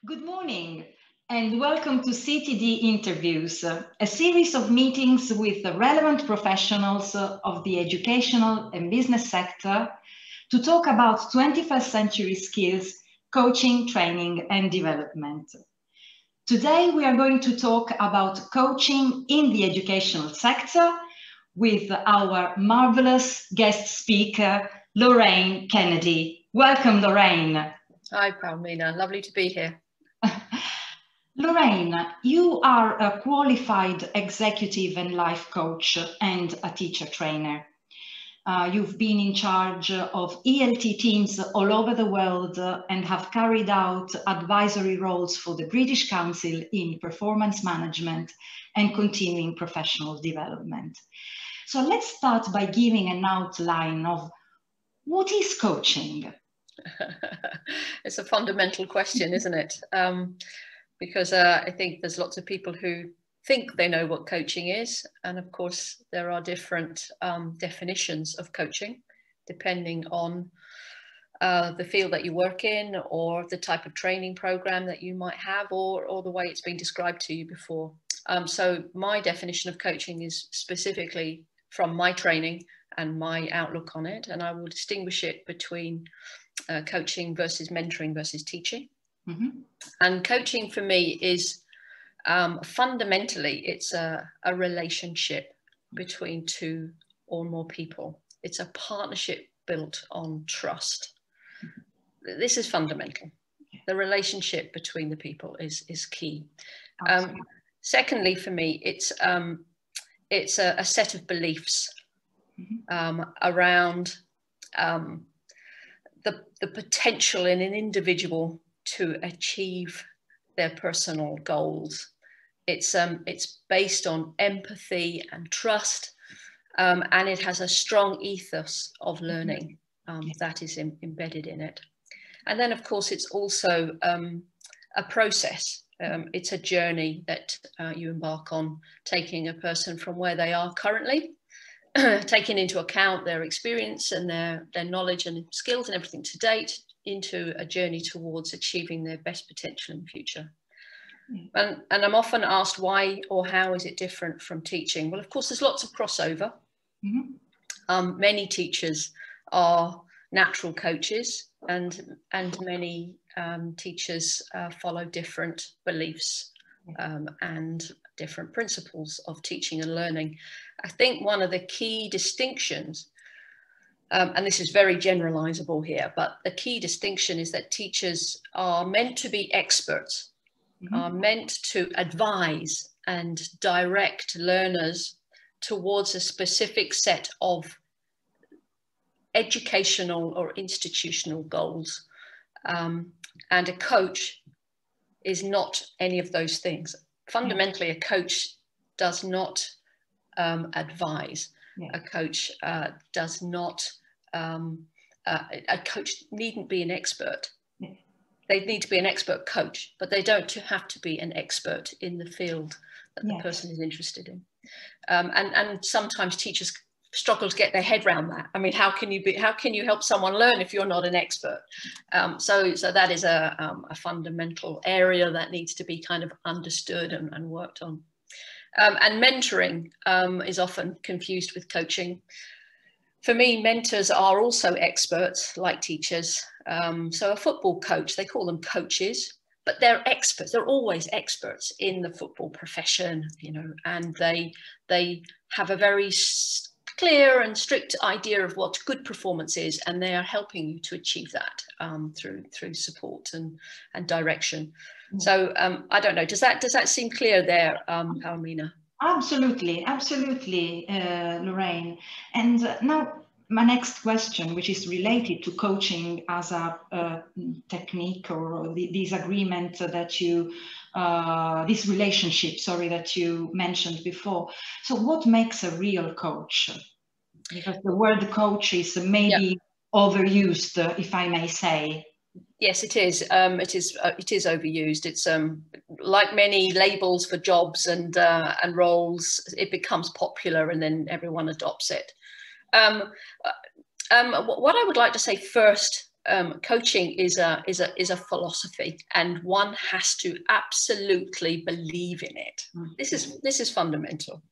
Good morning and welcome to CTD Interviews, a series of meetings with the relevant professionals of the educational and business sector to talk about 21st century skills, coaching, training and development. Today we are going to talk about coaching in the educational sector with our marvelous guest speaker, Loraine Kennedy. Welcome, Loraine. Hi, Palmina. Lovely to be here. Loraine, you are a qualified executive and life coach and a teacher trainer. You've been in charge of ELT teams all over the world and have carried out advisory roles for the British Council in performance management and continuing professional development. So let's start by giving an outline of what is coaching? It's a fundamental question, isn't it? Because I think there's lots of people who think they know what coaching is. And of course, there are different definitions of coaching, depending on the field that you work in or the type of training program that you might have or the way it's been described to you before. So my definition of coaching is specifically from my training and my outlook on it. And I will distinguish it between coaching versus mentoring versus teaching. Mm-hmm. And coaching for me is fundamentally, it's a relationship between two or more people. It's a partnership built on trust. This is fundamental. The relationship between the people is key. Secondly, for me, it's a set of beliefs around the potential in an individual to achieve their personal goals. It's based on empathy and trust, and it has a strong ethos of learning that is embedded in it. And then, of course, it's also a process. It's a journey that you embark on, taking a person from where they are currently, taking into account their experience and their knowledge and skills and everything to date, into a journey towards achieving their best potential in the future. And I'm often asked why or how is it different from teaching? Well, of course, there's lots of crossover. Mm-hmm. Many teachers are natural coaches, and many teachers follow different beliefs and different principles of teaching and learning. I think one of the key distinctions, and this is very generalizable here, but the key distinction is that teachers are meant to be experts, are meant to advise and direct learners towards a specific set of educational or institutional goals. And a coach is not any of those things. Fundamentally, a coach does not advise. Yeah. A coach does not, a coach needn't be an expert. Yeah. They need to be an expert coach, but they don't have to be an expert in the field that the person is interested in. And sometimes teachers struggle to get their head around that. I mean, how can you help someone learn if you're not an expert? So that is a fundamental area that needs to be kind of understood and worked on. And mentoring is often confused with coaching. For me, mentors are also experts like teachers. So a football coach, they call them coaches, but they're experts. They're always experts in the football profession, you know, and they have a very clear and strict idea of what good performance is, and they are helping you to achieve that through support and direction. So I don't know, does that seem clear there, Palmina? Absolutely, Loraine. And now my next question, which is related to coaching as a technique or this agreement that you, this relationship, sorry, that you mentioned before. So what makes a real coach? Because the word coach is maybe overused, if I may say. Yes, it is. It is overused. It's like many labels for jobs and roles. It becomes popular, and then everyone adopts it. What I would like to say first coaching is a philosophy, and one has to absolutely believe in it. This is fundamental.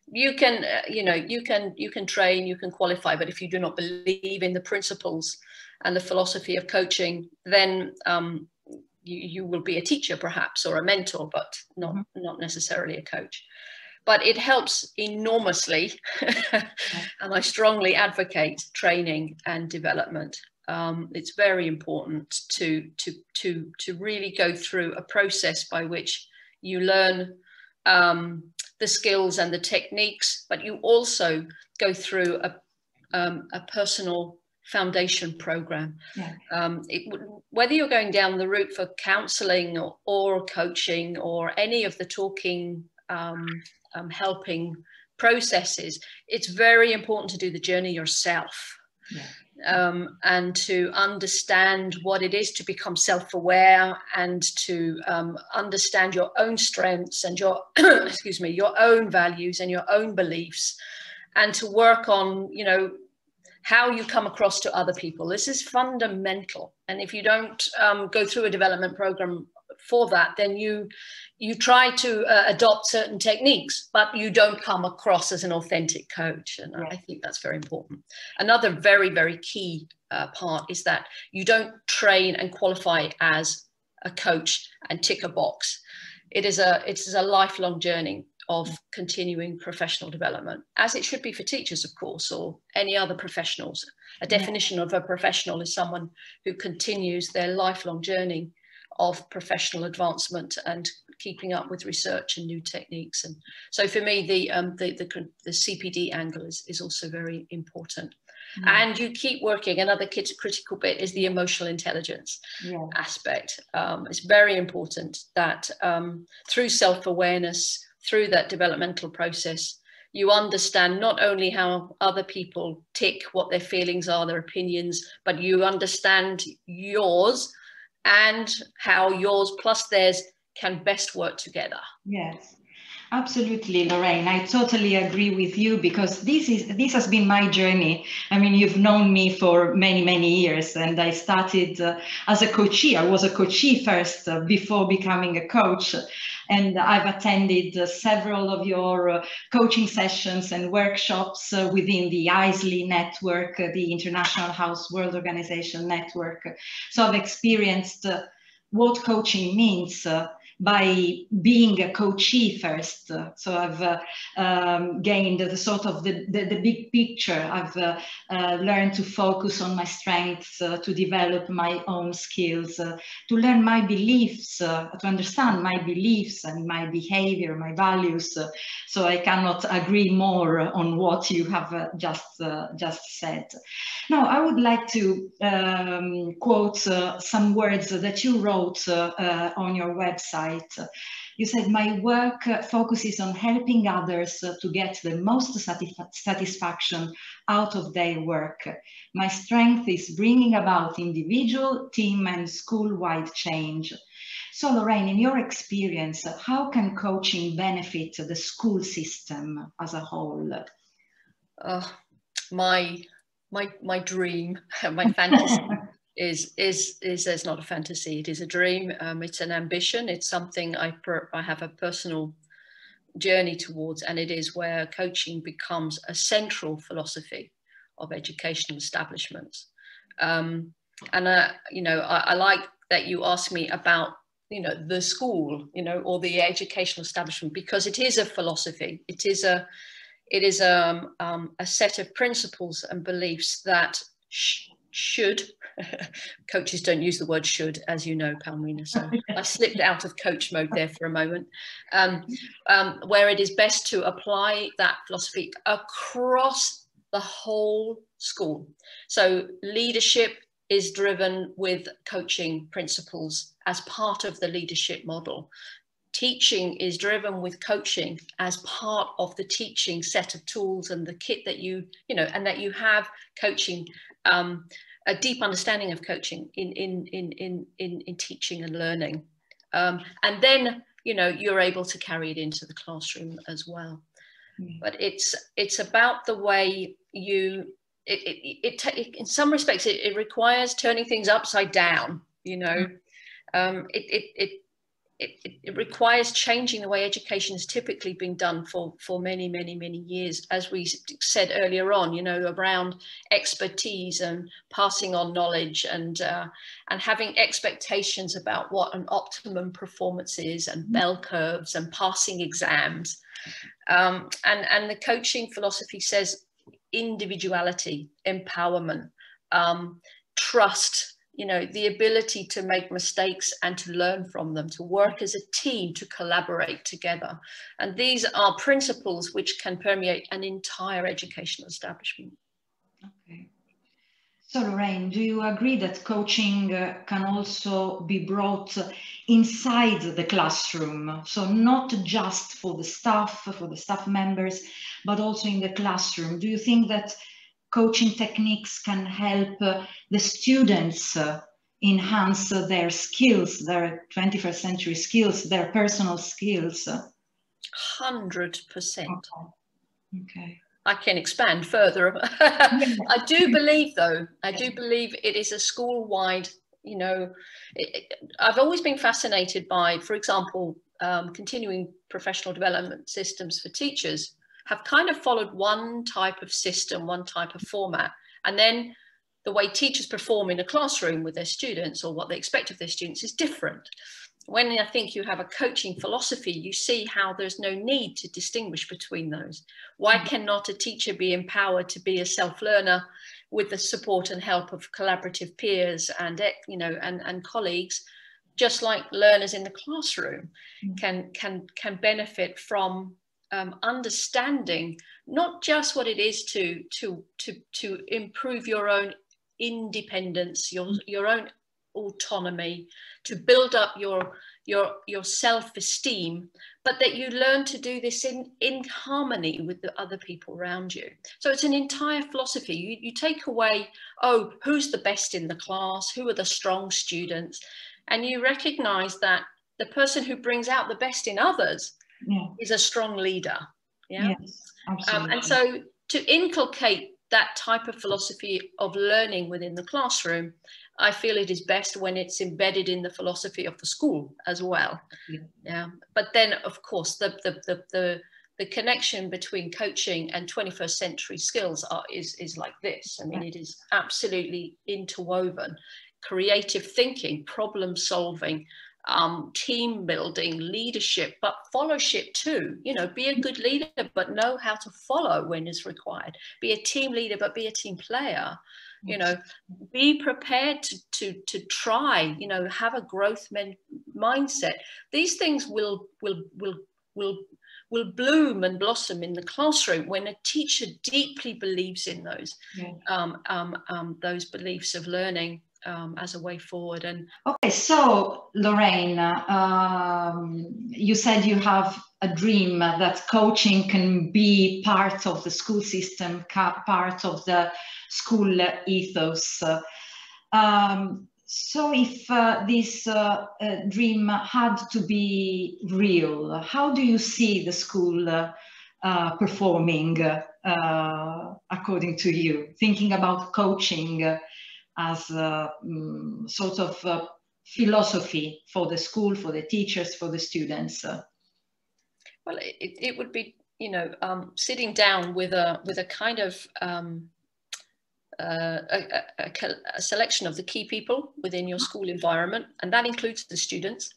You can you can train, you can qualify, but if you do not believe in the principles and the philosophy of coaching, then you will be a teacher perhaps, or a mentor, but not necessarily a coach. But it helps enormously, and I strongly advocate training and development. It's very important to really go through a process by which you learn the skills and the techniques, but you also go through a personal foundation program. Whether you're going down the route for counseling or coaching or any of the talking, helping processes, it's very important to do the journey yourself. And to understand what it is to become self-aware, and to understand your own strengths and your excuse me, your own values and your own beliefs, and to work on, you know, how you come across to other people. This is fundamental. And if you don't go through a development program for that, then you try to adopt certain techniques, but you don't come across as an authentic coach. And I think that's very important. Another very, very key part is that you don't train and qualify as a coach and tick a box. It's a lifelong journey of continuing professional development, as it should be for teachers, of course, or any other professionals. A definition of a professional is someone who continues their lifelong journey of professional advancement and keeping up with research and new techniques. And so for me, the CPD angle is also very important. And you keep working. Another critical bit is the emotional intelligence aspect. It's very important that through self-awareness, through that developmental process, you understand not only how other people tick, what their feelings are, their opinions, but you understand yours and how yours plus theirs can best work together. Yes, absolutely, Loraine. I totally agree with you, because this has been my journey. I mean, you've known me for many, many years, and I started as a coachee. I was a coachee first before becoming a coach. And I've attended several of your coaching sessions and workshops within the ISLE network, the International House World Organization network. So I've experienced what coaching means by being a coachee first. So I've gained the sort of the big picture. I've learned to focus on my strengths, to develop my own skills, to learn my beliefs, to understand my beliefs and my behavior, my values. So I cannot agree more on what you have just said. Now, I would like to quote some words that you wrote on your website. You said, "My work focuses on helping others to get the most satisfaction out of their work. My strength is bringing about individual, team, and school-wide change." So, Loraine, in your experience, how can coaching benefit the school system as a whole? My dream, my fantasy is there's not a fantasy, it is a dream. It's an ambition. It's something I have a personal journey towards, and it is where coaching becomes a central philosophy of educational establishments. You know, I like that you asked me about, you know, the school, you know, or the educational establishment, because it is a philosophy. It is a set of principles and beliefs that should, coaches don't use the word should, as you know, Palmina, so I slipped out of coach mode there for a moment, where it is best to apply that philosophy across the whole school. So leadership is driven with coaching principles as part of the leadership model. Teaching is driven with coaching as part of the teaching set of tools and the kit that you know, and that you have coaching, a deep understanding of coaching in teaching and learning. And then, you know, you're able to carry it into the classroom as well. But it's about the way you in some respects, it requires turning things upside down, you know. It requires changing the way education has typically been done for many, many, many years, as we said earlier on, you know, around expertise and passing on knowledge and having expectations about what an optimum performance is, and bell curves and passing exams. And the coaching philosophy says individuality, empowerment, trust, you know, the ability to make mistakes and to learn from them, to work as a team, to collaborate together. And these are principles which can permeate an entire educational establishment. Okay. So Loraine, do you agree that coaching can also be brought inside the classroom? So not just for the staff members, but also in the classroom. Do you think that coaching techniques can help the students enhance their skills, their 21st century skills, their personal skills? 100%. Okay. I can expand further. I do believe, though, it is a school-wide, you know, I've always been fascinated by, for example, continuing professional development systems for teachers have kind of followed one type of system, one type of format. And then the way teachers perform in a classroom with their students, or what they expect of their students, is different. When I think you have a coaching philosophy, you see how there's no need to distinguish between those. Why cannot a teacher be empowered to be a self-learner with the support and help of collaborative peers and, you know, and colleagues, just like learners in the classroom can benefit from understanding not just what it is to improve your own independence, your own autonomy, to build up your self-esteem, but that you learn to do this in harmony with the other people around you. So it's an entire philosophy. You take away, oh, who's the best in the class? Who are the strong students? And you recognize that the person who brings out the best in others is a strong leader. Yeah. Yes, absolutely. And so to inculcate that type of philosophy of learning within the classroom, I feel it is best when it's embedded in the philosophy of the school as well. Yeah. But then, of course, the connection between coaching and 21st century skills is like this. I mean, it is absolutely interwoven. Creative thinking, problem solving, team building, leadership, but followership too. You know, be a good leader, but know how to follow when is required. Be a team leader, but be a team player. You know, be prepared to try. You know, have a growth mindset. These things will bloom and blossom in the classroom when a teacher deeply believes in those beliefs of learning as a way forward. And okay, so Loraine, you said you have a dream that coaching can be part of the school system, part of the school ethos. So if this dream had to be real, how do you see the school performing according to you, thinking about coaching as a sort of philosophy for the school, for the teachers, for the students? Well, it would be, you know, sitting down with a kind of a selection of the key people within your school environment, and that includes the students.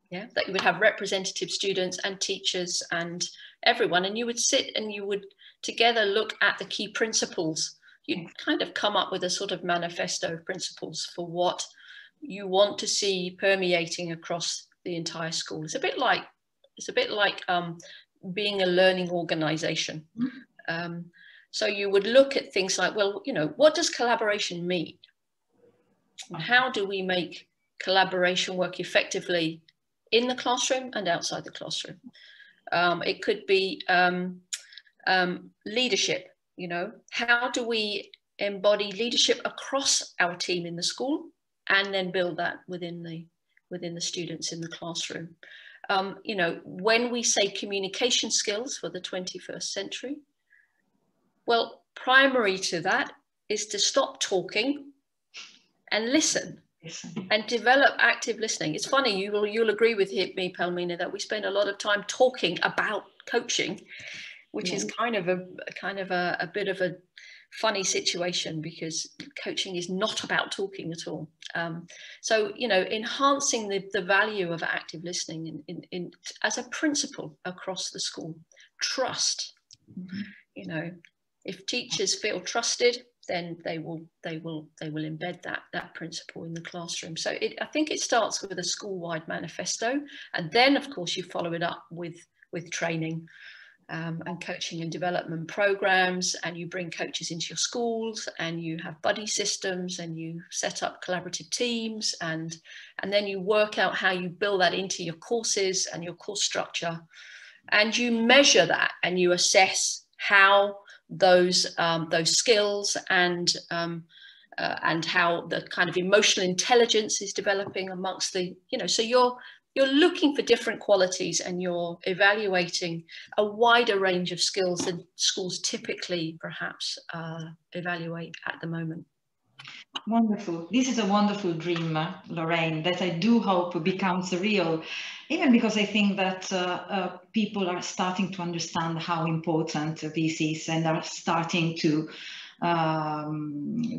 Yeah, that you would have representative students and teachers and everyone, and you would sit and you would together look at the key principles. You'd kind of come up with a sort of manifesto of principles for what you want to see permeating across the entire school. It's a bit like being a learning organization. So you would look at things like, well, you know, what does collaboration mean? How do we make collaboration work effectively in the classroom and outside the classroom? It could be leadership. You know, how do we embody leadership across our team in the school, and then build that within the students in the classroom? You know, when we say communication skills for the 21st century, well, primary to that is to stop talking and listen. And develop active listening. It's funny, you'll agree with me, Palmina, that we spend a lot of time talking about coaching, which is kind of a bit of a funny situation, because coaching is not about talking at all. So, you know, enhancing the value of active listening in as a principle across the school. Trust. You know, if teachers feel trusted, then they will embed that principle in the classroom. So I think it starts with a school-wide manifesto, and then of course you follow it up with training and coaching and development programs, and you bring coaches into your schools, and you have buddy systems, and you set up collaborative teams, and then you work out how you build that into your courses and your course structure, and you measure that, and you assess how those skills and how the kind of emotional intelligence is developing amongst the, you know, so you're looking for different qualities, and you're evaluating a wider range of skills than schools typically perhaps evaluate at the moment. Wonderful. This is a wonderful dream, Loraine, that I do hope becomes real, even because I think that people are starting to understand how important this is, and are starting to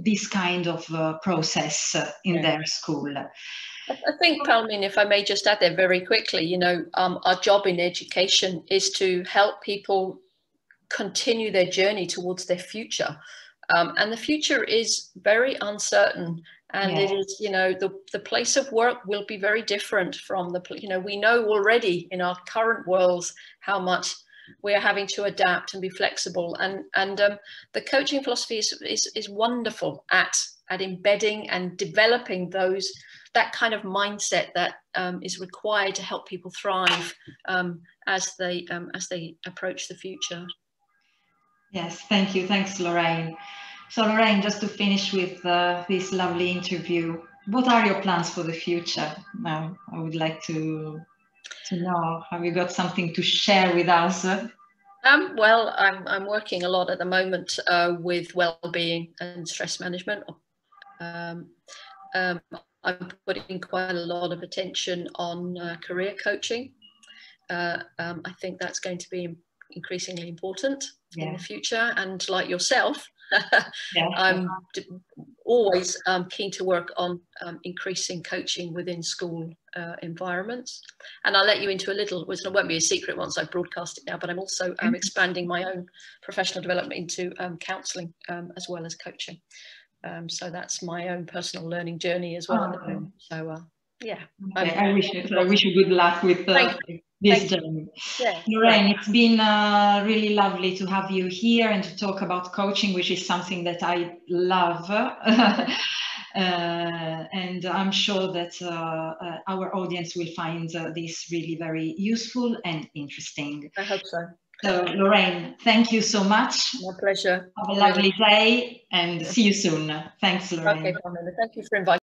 this kind of process in their school. I think, Palmine, if I may just add there very quickly, you know, our job in education is to help people continue their journey towards their future. And the future is very uncertain, and it is, you know, the place of work will be very different from the, you know, we know already in our current worlds how much we are having to adapt and be flexible, and the coaching philosophy is wonderful at embedding and developing that kind of mindset that is required to help people thrive as they approach the future. Yes, thank you. Thanks, Loraine. So, Loraine, just to finish with this lovely interview, what are your plans for the future? Now, I would like to know, have you got something to share with us? Well, I'm working a lot at the moment with well-being and stress management. I'm putting quite a lot of attention on career coaching. I think that's going to be increasingly important in the future, and like yourself, I'm always keen to work on increasing coaching within school environments. And I'll let you into a little, which won't be a secret once I broadcast it now, but I'm also expanding my own professional development into counselling as well as coaching. So that's my own personal learning journey as well at the moment. So yeah. Okay. I wish you good luck with this journey. Yeah, Loraine, it's been really lovely to have you here and to talk about coaching, which is something that I love. And I'm sure that our audience will find this really very useful and interesting. I hope so. So, Loraine, thank you so much. My pleasure. Have a lovely day, and see you soon. Thanks, Loraine. Okay, thank you for inviting me.